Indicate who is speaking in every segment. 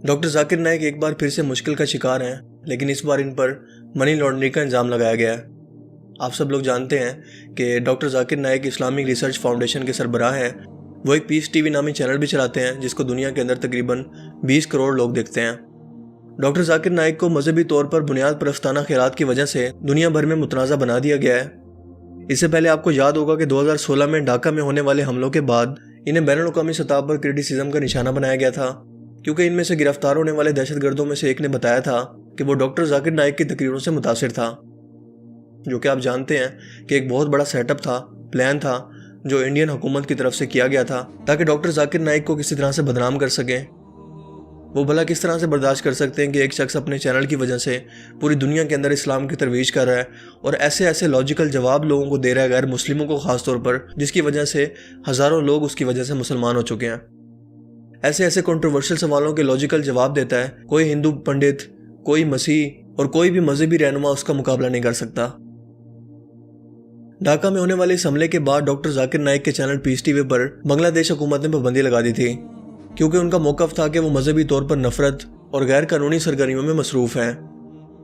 Speaker 1: Doctor Zakir Naik ایک بار پھر سے مشکل کا شکار ہیں، لیکن اس بار ان پر منی لانڈرنگ کا الزام لگایا گیا ہے۔ آپ سب لوگ جانتے ہیں کہ doctor Zakir Naik Islamic research foundation کے سربراہ ہیں۔ وہ ایک پیس ٹی وی نامی چینل بھی چلاتے ہیں جس کو دنیا کے اندر تقریباً 20 کروڑ لوگ دیکھتے ہیں۔ ڈاکٹر ذاکر نائک کو مذہبی طور پر بنیاد پرستانہ خیالات کی وجہ سے دنیا بھر میں متنازع بنا دیا گیا ہے۔ اس سے پہلے آپ کو یاد ہوگا کہ 2016 میں ڈھاکہ میں ہونے والے حملوں کے بعد انہیں بین الاقوامی سطح پر کرٹیسزم کا نشانہ بنایا گیا تھا، کیونکہ ان میں سے گرفتار ہونے والے دہشت گردوں میں سے ایک نے بتایا تھا کہ وہ ڈاکٹر ذاکر نائک کی تقریروں سے متاثر تھا، جو کہ آپ جانتے ہیں کہ ایک بہت بڑا سیٹ اپ تھا، پلان تھا جو انڈین حکومت کی طرف سے کیا گیا تھا تاکہ ڈاکٹر ذاکر نائک کو کسی طرح سے بدنام کر سکیں۔ وہ بھلا کس طرح سے برداشت کر سکتے ہیں کہ ایک شخص اپنے چینل کی وجہ سے پوری دنیا کے اندر اسلام کی ترویج کر رہا ہے اور ایسے لاجیکل جواب لوگوں کو دے رہا ہے، غیر مسلموں کو خاص طور پر، جس کی وجہ سے ہزاروں لوگ اس کی وجہ سے مسلمان ہو چکے ہیں۔ ایسے کنٹروورشل سوالوں کے لاجیکل جواب دیتا ہے، کوئی ہندو پنڈت، کوئی مسیح اور کوئی بھی مذہبی رہنما اس کا مقابلہ نہیں کر سکتا۔ ڈھاکہ میں ہونے والے اس حملے کے بعد ڈاکٹر ذاکر نائک کے چینل پیس ٹی وی پر بنگلہ دیش حکومت نے پابندی لگا دی تھی، کیونکہ ان کا موقف تھا کہ وہ مذہبی طور پر نفرت اور غیر قانونی سرگرمیوں میں مصروف ہیں۔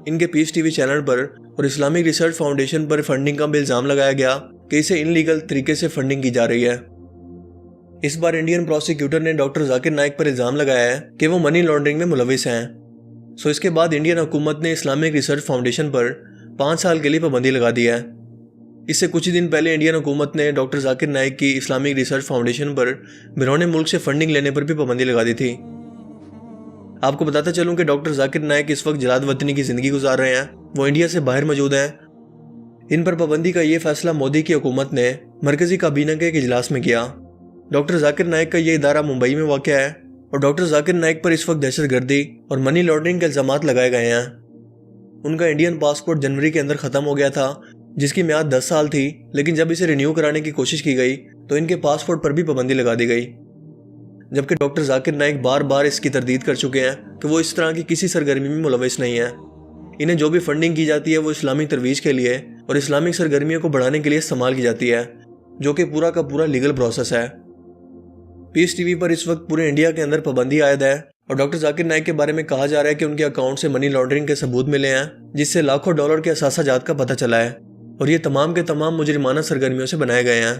Speaker 1: ان کے پیس ٹی وی چینل پر اور اسلامک ریسرچ فاؤنڈیشن پر فنڈنگ کا بھی الزام لگایا گیا کہ اسے ان لیگل طریقے سے فنڈنگ کی جا رہی ہے۔ اس بار انڈین پروسیکیوٹر نے ڈاکٹر ذاکر نائک پر الزام لگایا ہے کہ وہ منی لانڈرنگ میں ملوث ہیں۔ اس کے بعد انڈین حکومت نے اسلامک ریسرچ فاؤنڈیشن پر 5 سال کے لیے پابندی لگا دی ہے۔ اس سے کچھ دن پہلے انڈین حکومت نے ڈاکٹر ذاکر نائک کی اسلامک ریسرچ فاؤنڈیشن پر بیرون ملک سے فنڈنگ لینے پر بھی پابندی لگا دی تھی۔ آپ کو بتاتا چلوں کہ ڈاکٹر ذاکر نائک اس وقت جلاد وطنی کی زندگی گزار رہے ہیں، وہ انڈیا سے باہر موجود ہیں۔ ان پر پابندی کا یہ فیصلہ مودی کی حکومت نے مرکزی کابینہ کے ایک اجلاس میں کیا۔ ڈاکٹر ذاکر نائک کا یہ ادارہ ممبئی میں واقع ہے اور ڈاکٹر ذاکر نائک پر اس وقت دہشت گردی اور منی لانڈرنگ کے الزامات لگائے گئے ہیں۔ ان کا انڈین پاسپورٹ جنوری کے اندر ختم ہو گیا تھا، جس کی میعاد 10 سال تھی، لیکن جب اسے رینیو کرانے کی کوشش کی گئی تو ان کے پاسپورٹ پر بھی پابندی لگا دی گئی، جبکہ ڈاکٹر ذاکر نائک بار بار اس کی تردید کر چکے ہیں کہ وہ اس طرح کی کسی سرگرمی میں ملوث نہیں ہیں۔ انہیں جو بھی فنڈنگ کی جاتی ہے وہ اسلامی ترویج کے لیے اور اسلامک سرگرمیوں کو بڑھانے کے لیے استعمال کی جاتی ہے، جو کہ پورا کا پورا لیگل پروسیس ہے۔ پیس ٹی وی پر اس وقت پورے انڈیا کے اندر پابندی عائد ہے اور ڈاکٹر ذاکر نائک کے بارے میں کہا جا رہا ہے کہ ان کے اکاؤنٹ سے منی لانڈرنگ کے ثبوت ملے ہیں، جس سے لاکھوں ڈالر کے اثاثہ جات کا پتہ چلا ہے، اور یہ تمام کے تمام مجرمانہ سرگرمیوں سے بنائے گئے ہیں،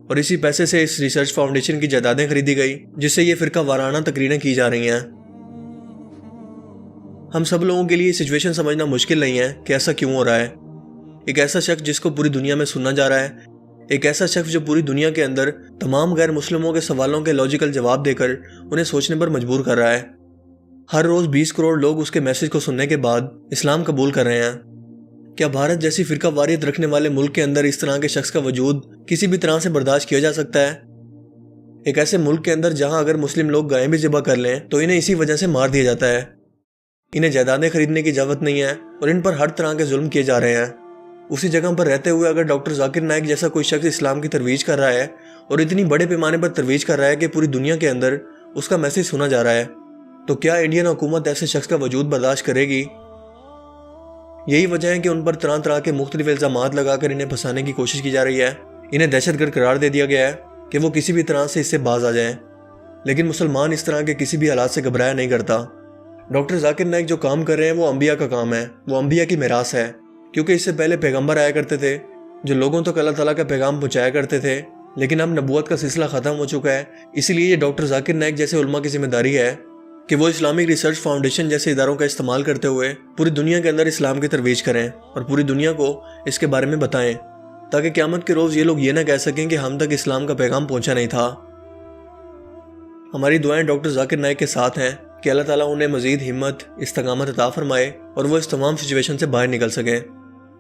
Speaker 1: اور اسی پیسے سے اس ریسرچ فاؤنڈیشن کی جائیدادیں خریدی گئی، جس سے یہ فرقہ وارانہ تقریریں کی جا رہی ہیں۔ ہم سب لوگوں کے لیے یہ سچویشن سمجھنا مشکل نہیں ہے کہ ایسا کیوں ہو رہا ہے۔ ایک ایسا شخص جس کو پوری دنیا میں سننا جا رہا ہے، ایک ایسا شخص جو پوری دنیا کے اندر تمام غیر مسلموں کے سوالوں کے لاجیکل جواب دے کر انہیں سوچنے پر مجبور کر رہا ہے۔ ہر روز 20 کروڑ لوگ اس کے میسج کو سننے کے بعد اسلام قبول کر رہے ہیں۔ کیا بھارت جیسی فرقہ واریت رکھنے والے ملک کے اندر اس طرح کے شخص کا وجود کسی بھی طرح سے برداشت کیا جا سکتا ہے؟ ایک ایسے ملک کے اندر جہاں اگر مسلم لوگ گائیں بھی ذبح کر لیں تو انہیں اسی وجہ سے مار دیا جاتا ہے، انہیں جائیدادیں خریدنے کی اجازت نہیں ہے اور ان پر ہر طرح کے ظلم کیے جا رہے ہیں۔ اسی جگہ پر رہتے ہوئے اگر ڈاکٹر ذاکر نائک جیسا کوئی شخص اسلام کی ترویج کر رہا ہے اور اتنی بڑے پیمانے پر ترویج کر رہا ہے کہ پوری دنیا کے اندر اس کا میسج سنا جا رہا ہے، تو کیا انڈین حکومت ایسے شخص کا وجود برداشت کرے گی؟ یہی وجہ ہے کہ ان پر طرح طرح کے مختلف الزامات لگا کر انہیں پھنسانے کی کوشش کی جا رہی ہے۔ انہیں دہشت گرد قرار دے دیا گیا ہے کہ وہ کسی بھی طرح سے اس سے باز آ جائیں، لیکن مسلمان اس طرح کے کسی بھی حالات سے گھبرایا نہیں کرتا۔ ڈاکٹر ذاکر نائک جو کام کر رہے ہیں وہ انبیاء کا کام ہے، وہ انبیاء کی میراث ہے، کیونکہ اس سے پہلے پیغمبر آیا کرتے تھے جو لوگوں تک اللہ تعالیٰ کا پیغام پہنچایا کرتے تھے، لیکن اب نبوت کا سلسلہ ختم ہو چکا ہے۔ اسی لیے یہ ڈاکٹر ذاکر نائک جیسے علماء کی ذمہ داری ہے کہ وہ اسلامک ریسرچ فاؤنڈیشن جیسے اداروں کا استعمال کرتے ہوئے پوری دنیا کے اندر اسلام کی ترویج کریں اور پوری دنیا کو اس کے بارے میں بتائیں، تاکہ قیامت کے روز یہ لوگ یہ نہ کہہ سکیں کہ ہم تک اسلام کا پیغام پہنچا نہیں تھا۔ ہماری دعائیں ڈاکٹر ذاکر نائک کے ساتھ ہیں کہ اللہ تعالیٰ انہیں مزید ہمت، استقامت عطا فرمائے اور وہ اس تمام سچویشن سے باہر نکل سکیں۔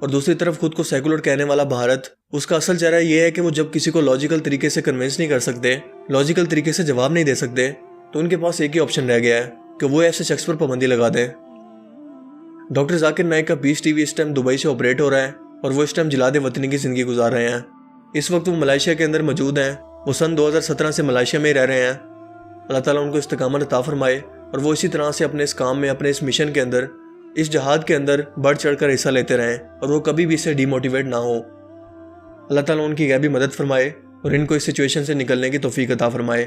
Speaker 1: اور دوسری طرف خود کو سیکولر کہنے والا بھارت، اس کا اصل چہرہ یہ ہے کہ وہ جب کسی کو لاجیکل طریقے سے کنونس نہیں کر سکتے، لاجیکل طریقے سے جواب نہیں دے سکتے، تو ان کے پاس ایک ہی آپشن رہ گیا ہے کہ وہ ایسے شخص پر پابندی لگا دیں۔ ڈاکٹر ذاکر نائک کا پیس ٹی وی اس ٹائم دبئی سے آپریٹ ہو رہا ہے اور وہ اس ٹائم جلاد وطنی کی زندگی گزار رہے ہیں۔ اس وقت وہ ملائیشیا کے اندر موجود ہیں، وہ سن 2017 سے ملائیشیا میں ہی رہ رہے ہیں۔ اللہ تعالیٰ ان کو استقامت عطا فرمائے اور وہ اسی طرح سے اپنے اس کام میں، اپنے اس مشن کے اندر، اس جہاد کے اندر بڑھ چڑھ کر حصہ لیتے رہیں اور وہ کبھی بھی اس سے ڈی موٹیویٹ نہ ہو۔ اللہ تعالیٰ ان کی غیبی مدد فرمائے اور ان کو اس سچویشن سے نکلنے کی توفیق عطا فرمائے۔